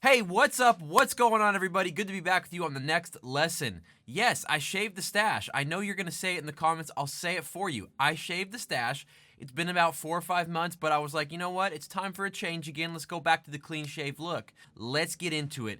Hey, what's up? What's going on, everybody? Good to be back with you on the next lesson. Yes, I shaved the stash. I know you're going to say it in the comments. I'll say it for you. I shaved the stash. It's been about 4 or 5 months, but I was like, you know what? It's time for a change again. Let's go back to the clean shave look. Let's get into it.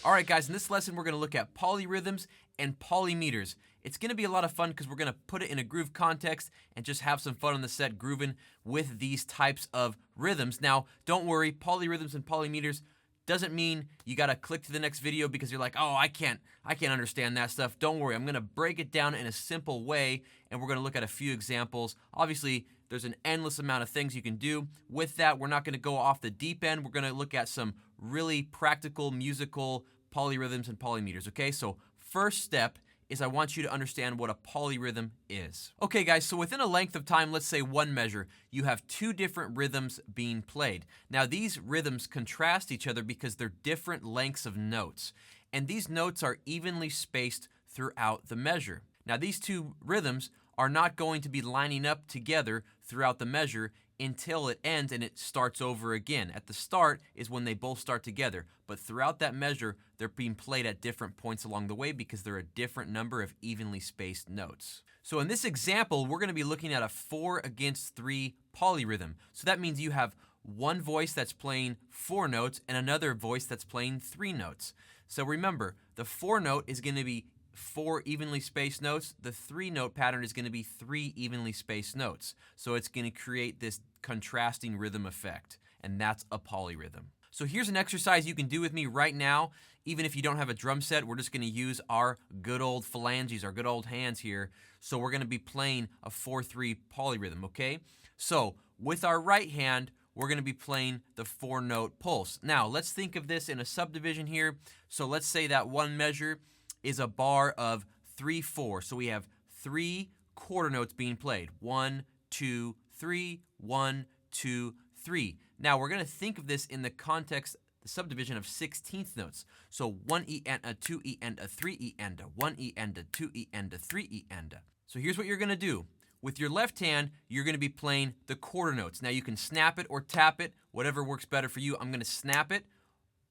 Alright guys, in this lesson we're going to look at polyrhythms and polymeters. It's going to be a lot of fun because we're going to put it in a groove context and just have some fun on the set grooving with these types of rhythms. Now, don't worry, polyrhythms and polymeters doesn't mean you got to click to the next video because you're like, oh, I can't understand that stuff. Don't worry, I'm going to break it down in a simple way and we're going to look at a few examples. Obviously, there's an endless amount of things you can do. With that, we're not going to go off the deep end. We're going to look at some really practical musical polyrhythms and polymeters, okay? So first step is I want you to understand what a polyrhythm is. Okay guys, so within a length of time, let's say 1 measure, you have 2 different rhythms being played. Now these rhythms contrast each other because they're different lengths of notes. And these notes are evenly spaced throughout the measure. Now these 2 rhythms are not going to be lining up together throughout the measure until it ends and it starts over again. At the start is when they both start together, but throughout that measure, they're being played at different points along the way because they're a different number of evenly spaced notes. So in this example, we're going to be looking at a 4-against-3 polyrhythm. So that means you have one voice that's playing 4 notes and another voice that's playing 3 notes. So remember, the 4 note is going to be 4 evenly spaced notes. The 3 note pattern is going to be 3 evenly spaced notes. So it's going to create this contrasting rhythm effect, and that's a polyrhythm. So here's an exercise you can do with me right now. Even if you don't have a drum set, we're just going to use our good old phalanges, our good old hands here. So we're going to be playing a 4-3 polyrhythm, okay? So with our right hand, we're going to be playing the 4-note pulse. Now let's think of this in a subdivision here. So let's say that 1 measure is a bar of 3-4. So we have 3 quarter notes being played. 1, 2, 3, 1, 2, 3. Now we're going to think of this in the context, the subdivision of 16th notes. So 1 E and a 2 E and a 3 E and a 1 E and a 2 E and a 3 E and a. So here's what you're going to do. With your left hand, you're going to be playing the quarter notes. Now you can snap it or tap it, whatever works better for you. I'm going to snap it.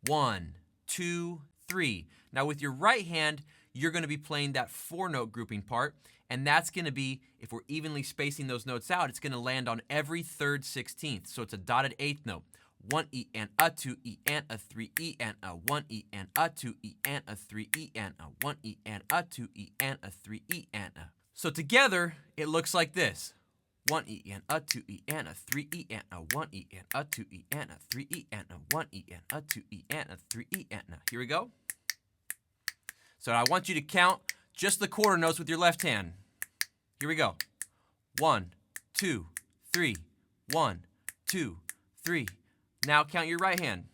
1, 2, 3. Now with your right hand, you're going to be playing that 4-note grouping part, and that's going to be, if we're evenly spacing those notes out, it's going to land on every 3rd 16th. So it's a dotted 8th note. 1 E and a 2 E and a 3 E and a 1 E and a 2 E and a 3 E and a 1 E and a 2 E and a 3 E and a. So together, it looks like this. 1 E and a 2 E and a 3 E and a 1 E and a 2 E and a 3 E and a 1 E and a 2 E and a 3 E and a. Here we go. So I want you to count just the quarter notes with your left hand. Here we go. 1, 2, 3. 1, 2, 3. Now count your right hand.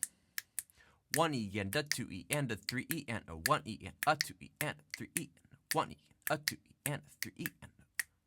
1 E and a 2 E and a 3 E and a 1 E and a 2 E and a 3 E and a 1 E and a 2 E and a 3 E and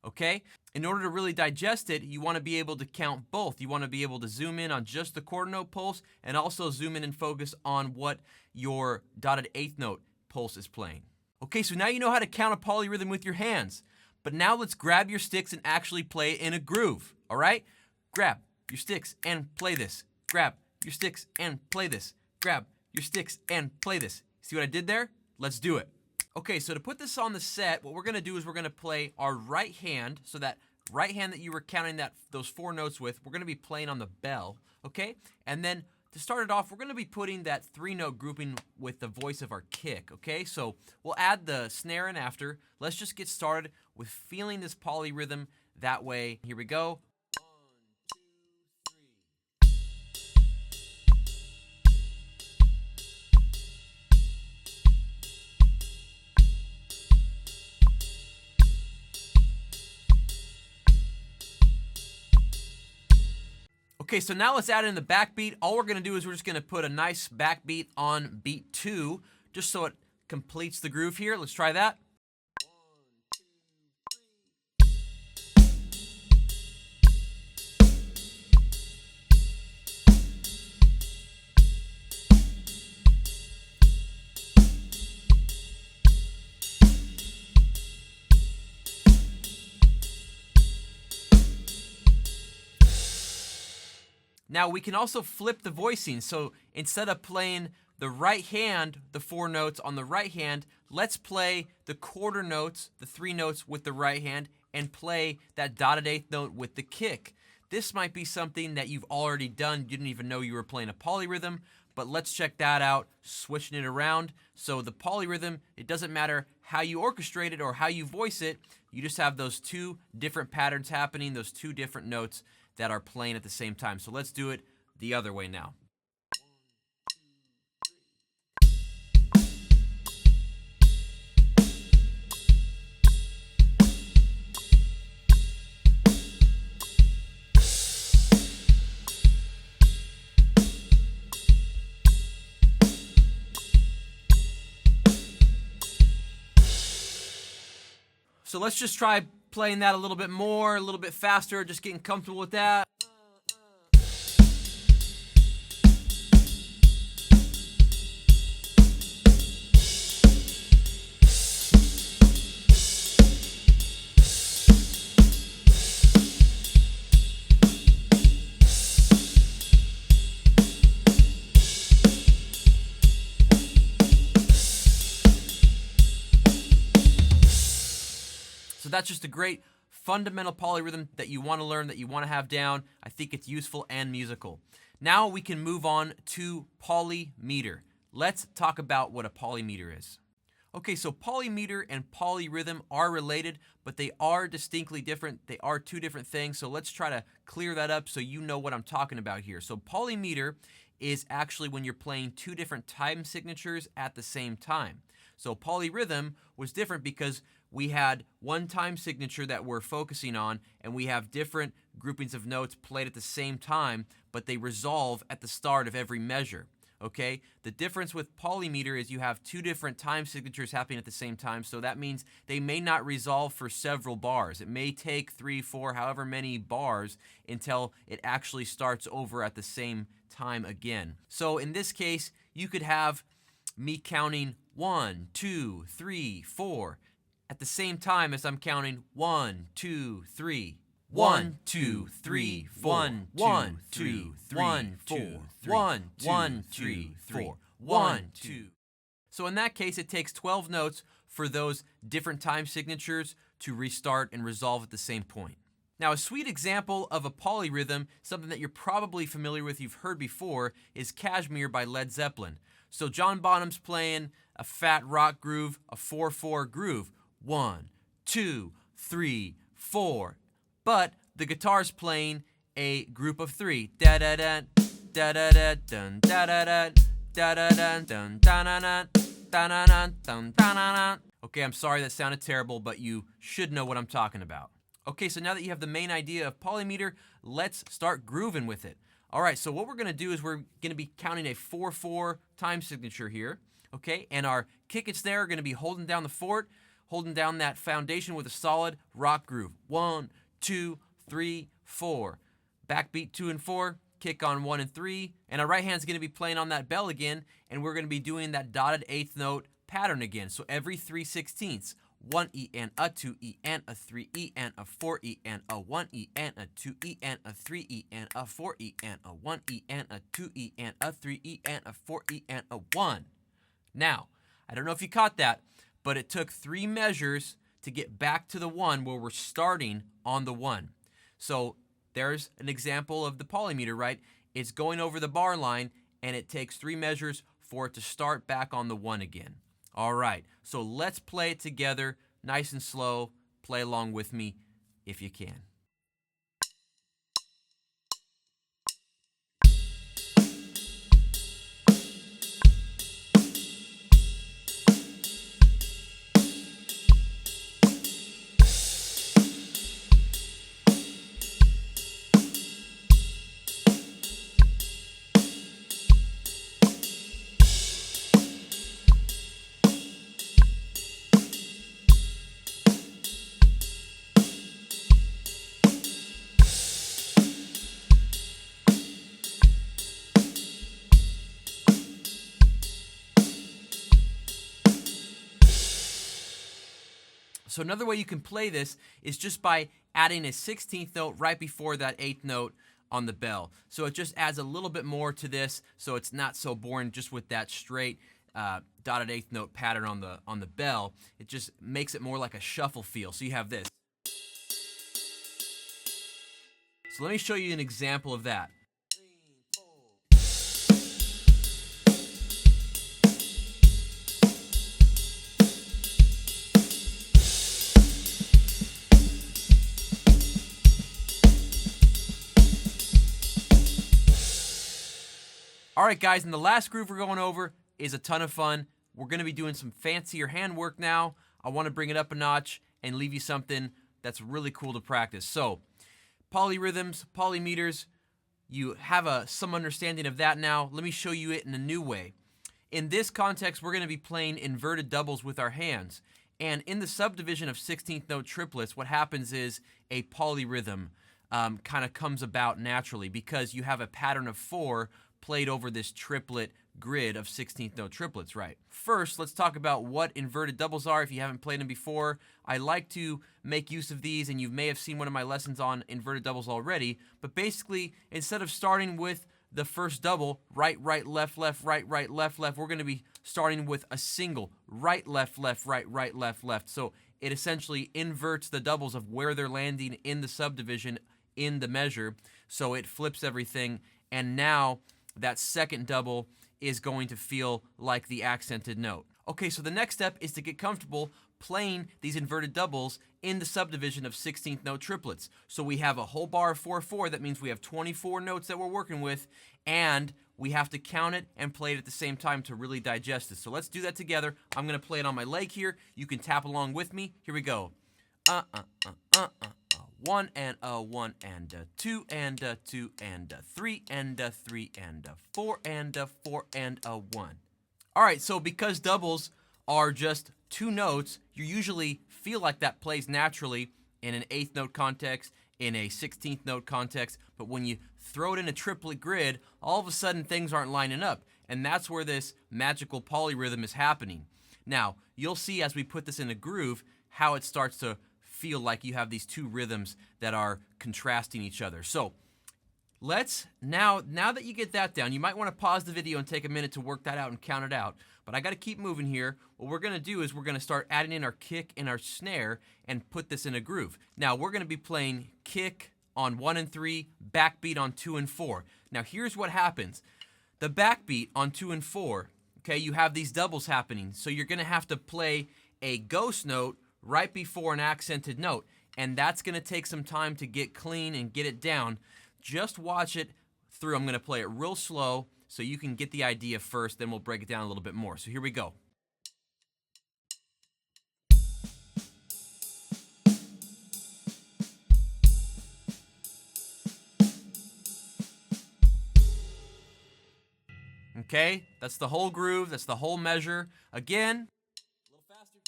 a. Okay? In order to really digest it, you want to be able to count both. You want to be able to zoom in on just the quarter note pulse and also zoom in and focus on what your dotted 8th note pulse is playing. Okay, so now you know how to count a polyrhythm with your hands. But now let's grab your sticks and actually play it in a groove, all right? Grab your sticks and play this. Grab your sticks and play this. Grab your sticks and play this. See what I did there? Let's do it. Okay, so to put this on the set, what we're going to do is we're going to play our right hand. So that right hand that you were counting those 4 notes with, we're going to be playing on the bell, okay? And then to start it off, we're going to be putting that 3-note grouping with the voice of our kick, okay? So we'll add the snare in after. Let's just get started with feeling this polyrhythm that way. Here we go. 1, 2, 3. Okay, so now let's add in the backbeat. All we're going to do is we're just going to put a nice backbeat on beat 2, just so it completes the groove here. Let's try that. Now we can also flip the voicing. So instead of playing the right hand, the 4 notes on the right hand, let's play the quarter notes, the 3 notes with the right hand, and play that dotted 8th note with the kick. This might be something that you've already done. You didn't even know you were playing a polyrhythm, but let's check that out, switching it around. So the polyrhythm, it doesn't matter how you orchestrate it or how you voice it, you just have those 2 different patterns happening, those 2 different notes that are playing at the same time. So let's do it the other way now. So let's just try playing that a little bit more, a little bit faster, just getting comfortable with that. So that's just a great fundamental polyrhythm that you want to learn, that you want to have down. I think it's useful and musical. Now we can move on to polymeter. Let's talk about what a polymeter is. Okay, so polymeter and polyrhythm are related, but they are distinctly different. They are 2 different things, so let's try to clear that up so you know what I'm talking about here. So polymeter is actually when you're playing 2 different time signatures at the same time. So polyrhythm was different because we had one time signature that we're focusing on, and we have different groupings of notes played at the same time, but they resolve at the start of every measure. Okay? The difference with polymeter is you have 2 different time signatures happening at the same time, so that means they may not resolve for several bars. It may take 3, 4, however many bars until it actually starts over at the same time again. So in this case, you could have me counting 1, 2, 3, 4 at the same time as I'm counting 1, 2, 3. 1, 2, 3, 4. 1, 2, 3, 4. 1, 2, 3, 4. 1, 2. So in that case, it takes 12 notes for those different time signatures to restart and resolve at the same point. Now, a sweet example of a polyrhythm, something that you're probably familiar with, you've heard before, is Kashmir by Led Zeppelin. So John Bonham's playing a fat rock groove, a 4/4 groove. 1, 2, 3, 4. But the guitar's playing a group of 3. Da da da da da da dun da da da da da da dun da da da da da da dun da da. Okay, I'm sorry that sounded terrible, but you should know what I'm talking about. Okay, so now that you have the main idea of polymeter, let's start grooving with it. All right, so what we're going to do is we're going to be counting a 4/4 time signature here, okay? And our kick and snare are going to be holding down the fort, holding down that foundation with a solid rock groove. 1, 2, 3, 4. Backbeat 2 and 4, kick on 1 and 3, and our right hand's going to be playing on that bell again, and we're going to be doing that dotted 8th note pattern again. So every 3/16. 1 E and a 2 E and a 3 E and a 4 E and a 1 E and a 2 E and a 3 E and a 4 E and a 1 E and a 2 E and a 3 E and a 4 E and a 1. Now, I don't know if you caught that, but it took 3 measures to get back to the 1 where we're starting on the 1. So there's an example of the polymeter, right? It's going over the bar line, and it takes 3 measures for it to start back on the 1 again. All right, so let's play it together, nice and slow. Play along with me if you can. So another way you can play this is just by adding a 16th note right before that 8th note on the bell. So it just adds a little bit more to this, so it's not so boring just with that straight dotted eighth note pattern on the bell. It just makes it more like a shuffle feel. So you have this. So let me show you an example of that. All right, guys, and the last groove we're going over is a ton of fun. We're going to be doing some fancier handwork now. I want to bring it up a notch and leave you something that's really cool to practice. So, polyrhythms, polymeters, you have some understanding of that now. Let me show you it in a new way. In this context, we're going to be playing inverted doubles with our hands. And in the subdivision of 16th note triplets, what happens is a polyrhythm kind of comes about naturally because you have a pattern of 4 played over this triplet grid of 16th note triplets, right? First, let's talk about what inverted doubles are if you haven't played them before. I like to make use of these, and you may have seen one of my lessons on inverted doubles already, but basically, instead of starting with the first double, right, right, left, left, right, right, left, left, we're going to be starting with a single right, left, left, right, right, left, left. So it essentially inverts the doubles of where they're landing in the subdivision in the measure, so it flips everything, and now that second double is going to feel like the accented note. Okay, so the next step is to get comfortable playing these inverted doubles in the subdivision of 16th note triplets. So we have a whole bar of 4/4, that means we have 24 notes that we're working with, and we have to count it and play it at the same time to really digest it. So let's do that together. I'm going to play it on my leg here. You can tap along with me. Here we go. 1 and a 1 and a 2 and a 2 and a 3 and a 3 and a 4 and a 4 and a 1. All right, so because doubles are just 2 notes, you usually feel like that plays naturally in an 8th note context, in a 16th note context, but when you throw it in a triplet grid, all of a sudden things aren't lining up, and that's where this magical polyrhythm is happening. Now, you'll see as we put this in a groove how it starts to feel like you have these 2 rhythms that are contrasting each other. So let's, now that you get that down, you might want to pause the video and take a minute to work that out and count it out. But I got to keep moving here. What we're going to do is we're going to start adding in our kick and our snare and put this in a groove. Now we're going to be playing kick on 1 and 3, backbeat on 2 and 4. Now here's what happens. The backbeat on 2 and 4, okay, you have these doubles happening. So you're going to have to play a ghost note right before an accented note, and that's going to take some time to get clean and get it down. Just watch it through. I'm going to play it real slow so you can get the idea first, then we'll break it down a little bit more. So here we go. Okay, that's the whole groove, that's the whole measure. Again, a little faster.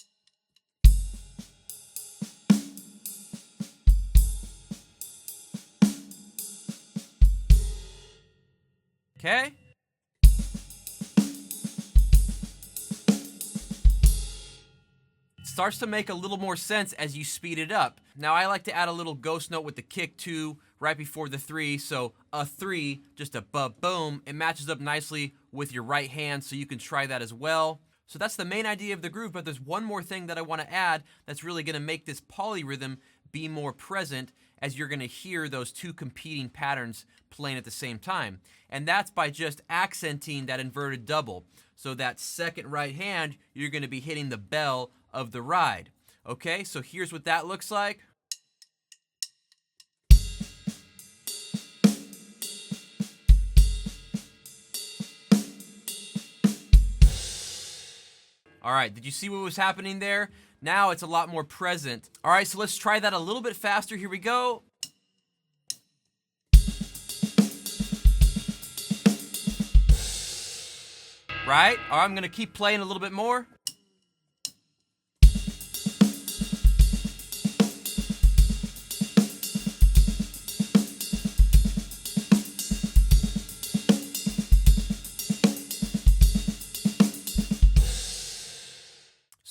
Okay. It starts to make a little more sense as you speed it up. Now I like to add a little ghost note with the kick 2 right before the 3, so a 3, just a ba-boom, it matches up nicely with your right hand, so you can try that as well. So that's the main idea of the groove, but there's one more thing that I want to add that's really going to make this polyrhythm be more present, as you're going to hear those 2 competing patterns playing at the same time. And that's by just accenting that inverted double. So that second right hand, you're going to be hitting the bell of the ride. Okay, so here's what that looks like. All right, did you see what was happening there? Now it's a lot more present. All right, so let's try that a little bit faster. Here we go. Right? All right, I'm gonna keep playing a little bit more.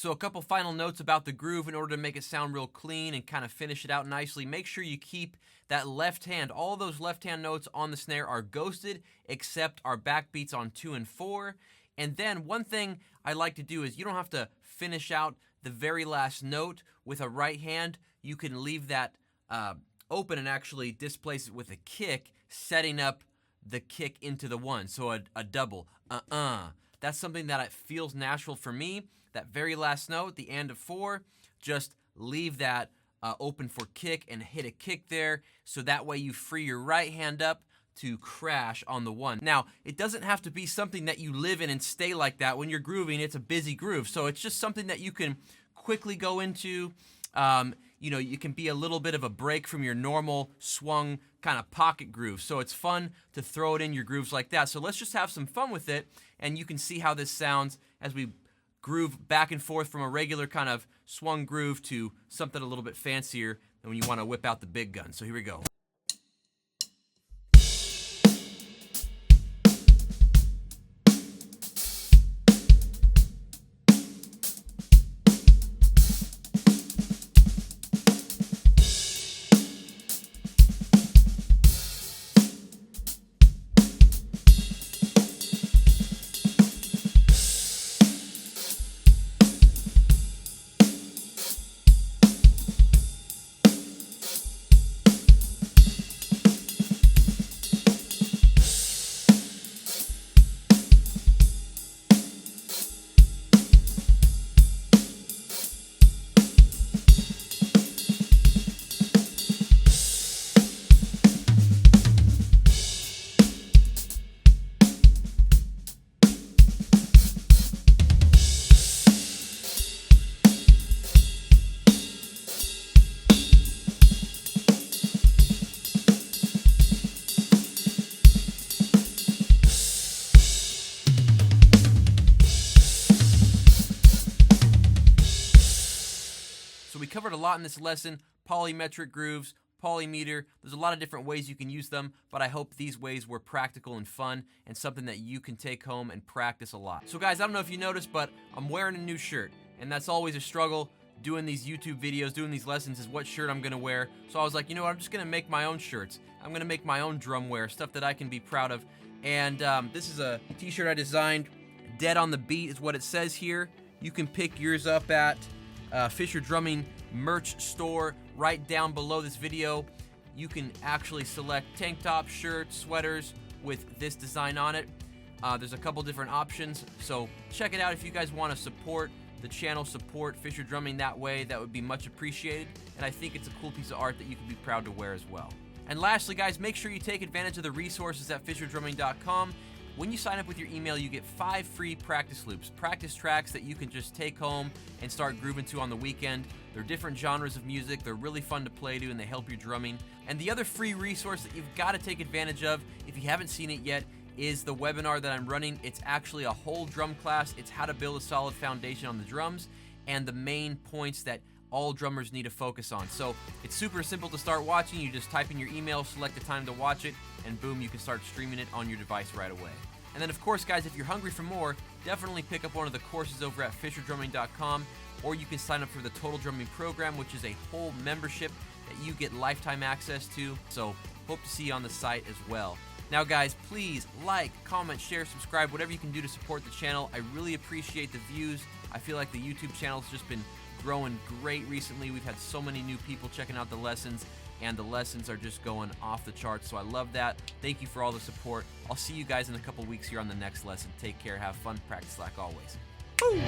So a couple final notes about the groove in order to make it sound real clean and kind of finish it out nicely. Make sure you keep that left hand, all those left hand notes on the snare are ghosted except our backbeats on 2 and 4. And then one thing I like to do is you don't have to finish out the very last note with a right hand. You can leave that open and actually displace it with a kick, setting up the kick into the 1. So a double, That's something that it feels natural for me. That very last note, the and of 4, just leave that open for kick and hit a kick there. So that way you free your right hand up to crash on the 1. Now, it doesn't have to be something that you live in and stay like that. When you're grooving, it's a busy groove. So it's just something that you can quickly go into. You can be a little bit of a break from your normal swung kind of pocket groove. So it's fun to throw it in your grooves like that. So let's just have some fun with it, and you can see how this sounds as we groove back and forth from a regular kind of swung groove to something a little bit fancier than when you want to whip out the big gun. So here we go. So we covered a lot in this lesson: polymetric grooves, polymeter. There's a lot of different ways you can use them, but I hope these ways were practical and fun and something that you can take home and practice a lot. So guys, I don't know if you noticed, but I'm wearing a new shirt, and that's always a struggle doing these YouTube videos, doing these lessons, is what shirt I'm gonna wear. So I was like, you know what, I'm just gonna make my own shirts. I'm gonna make my own drum wear, stuff that I can be proud of. And this is a t-shirt I designed. Dead on the Beat is what it says here. You can pick yours up at Fisher Drumming merch store right down below this video. You can actually select tank tops, shirts, sweaters with this design on it. There's a couple different options, so check it out if you guys want to support the channel, support Fisher Drumming that way. That would be much appreciated, and I think it's a cool piece of art that you can be proud to wear as well. And lastly, guys, make sure you take advantage of the resources at fisherdrumming.com. When you sign up with your email, you get 5 free practice loops, practice tracks that you can just take home and start grooving to on the weekend. They're different genres of music. They're really fun to play to, and they help your drumming. And the other free resource that you've got to take advantage of, if you haven't seen it yet, is the webinar that I'm running. It's actually a whole drum class. It's how to build a solid foundation on the drums and the main points that all drummers need to focus on. So it's super simple to start watching. You just type in your email, select the time to watch it, and boom, you can start streaming it on your device right away. And then, of course, guys, if you're hungry for more, definitely pick up one of the courses over at fisherdrumming.com, or you can sign up for the Total Drumming Program, which is a whole membership that you get lifetime access to. So hope to see you on the site as well. Now, guys, please like, comment, share, subscribe, whatever you can do to support the channel. I really appreciate the views. I feel like the YouTube channel has just been growing great recently. We've had so many new people checking out the lessons, and the lessons are just going off the charts, so I love that. Thank you for all the support. I'll see you guys in a couple weeks here on the next lesson. Take care, have fun, practice like always. Woo!